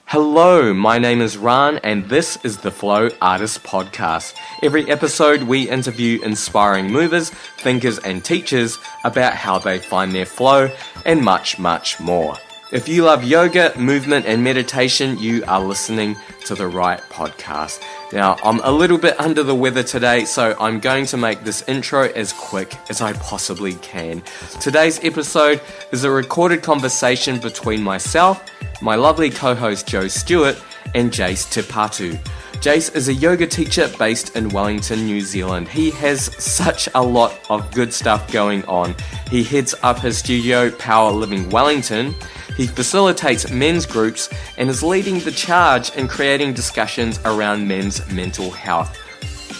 Hello, my name is Ran and this is the Flow Artist Podcast. Every episode we interview inspiring movers, thinkers and teachers about how they find their flow and much, much more. If you love yoga, movement and meditation, you are listening to the right podcast. Now, I'm a little bit under the weather today, so I'm going to make this intro as quick as I possibly can. Today's episode is a recorded conversation between myself, my lovely co-host Joe Stewart, and Jace Te-Patu. Jace is a yoga teacher based in Wellington, New Zealand. He has such a lot of good stuff going on. He heads up his studio, Power Living Wellington. He facilitates men's groups and is leading the charge in creating discussions around men's mental health.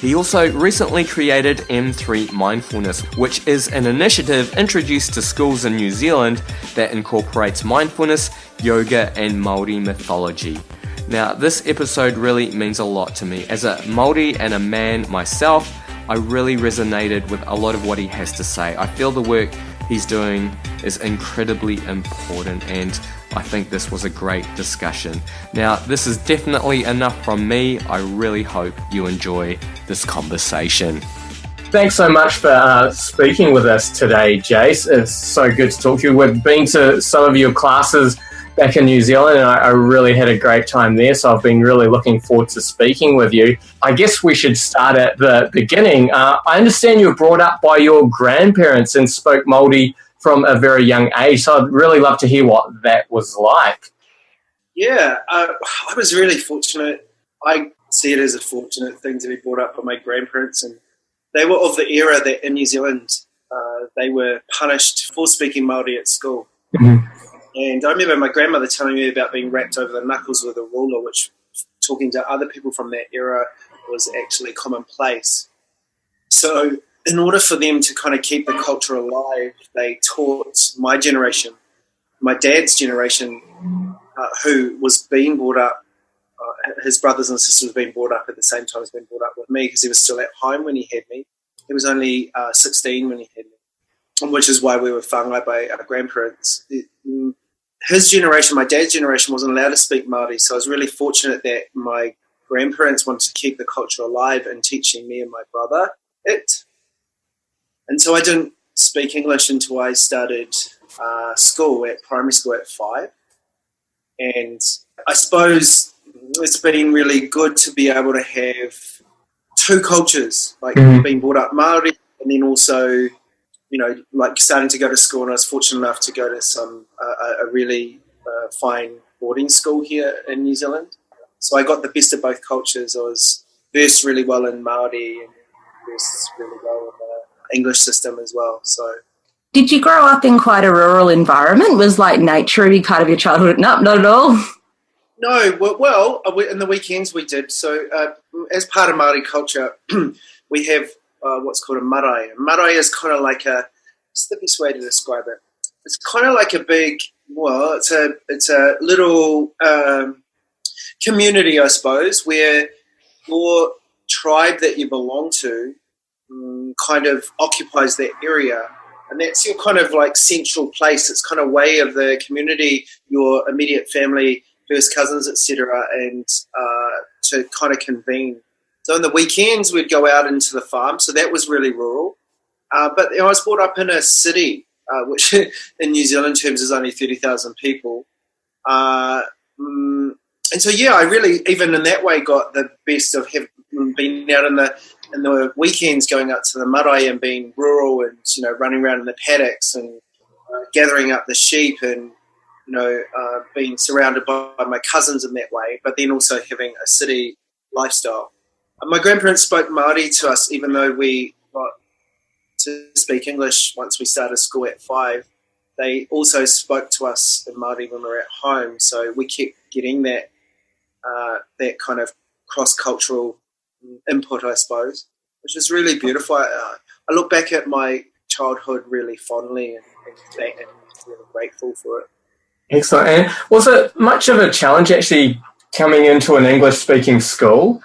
He also recently created M3 Mindfulness, which is an initiative introduced to schools in New Zealand that incorporates mindfulness, yoga, and Maori mythology. Now, this episode really means a lot to me. As a Maori and a man myself, I really resonated with a lot of what he has to say. I feel the work he's doing is incredibly important, and I think this was a great discussion. Now, this is definitely enough from me. I really hope you enjoy this conversation. Thanks so much for speaking with us today, Jace. It's so good to talk to you. We've been to some of your classes back in New Zealand, and I really had a great time there, so I've been really looking forward to speaking with you. I guess we should start at the beginning. I understand you were brought up by your grandparents and spoke Māori from a very young age, so I'd really love to hear what that was like. Yeah, I was really fortunate. I see it as a fortunate thing to be brought up by my grandparents, and they were of the era that in New Zealand they were punished for speaking Māori at school. Mm-hmm. And I remember my grandmother telling me about being rapped over the knuckles with a ruler, which, talking to other people from that era, was actually commonplace. So in order for them to kind of keep the culture alive, they taught my generation, my dad's generation, who was being brought up, his brothers and sisters being brought up at the same time as being brought up with me, because he was still at home when he had me. He was only 16 when he had me, which is why we were whāngai by our grandparents. His generation, my dad's generation, wasn't allowed to speak Māori, so I was really fortunate that my grandparents wanted to keep the culture alive and teaching me and my brother it. And so I didn't speak English until I started primary school at 5. And I suppose it's been really good to be able to have two cultures, like being brought up Māori and then also, you know, like starting to go to school, and I was fortunate enough to go to a really fine boarding school here in New Zealand. So I got the best of both cultures. I was versed really well in Māori and versed really well in the English system as well. So, did you grow up in quite a rural environment? Was like nature a big part of your childhood? No, not at all. No, well, in the weekends we did. So as part of Māori culture, we have what's called a marae. A marae is kind of like it's the best way to describe it. It's kind of like a big, it's a little community, I suppose, where your tribe that you belong to kind of occupies that area. And that's your kind of like central place. It's kind of way of the community, your immediate family, first cousins, etc., and to kind of convene. So on the weekends, we'd go out into the farm. So that was really rural. But I was brought up in a city, which in New Zealand terms is only 30,000 people. And so, yeah, I really, even in that way, got the best of having been out in the weekends, going out to the marae and being rural and, you know, running around in the paddocks and gathering up the sheep and, you know, being surrounded by my cousins in that way, but then also having a city lifestyle. My grandparents spoke Māori to us, even though we got to speak English once we started school at 5. They also spoke to us in Māori when we were at home, so we kept getting that kind of cross-cultural input, I suppose, which is really beautiful. I look back at my childhood really fondly and really grateful for it. Excellent. And was it much of a challenge actually coming into an English-speaking school?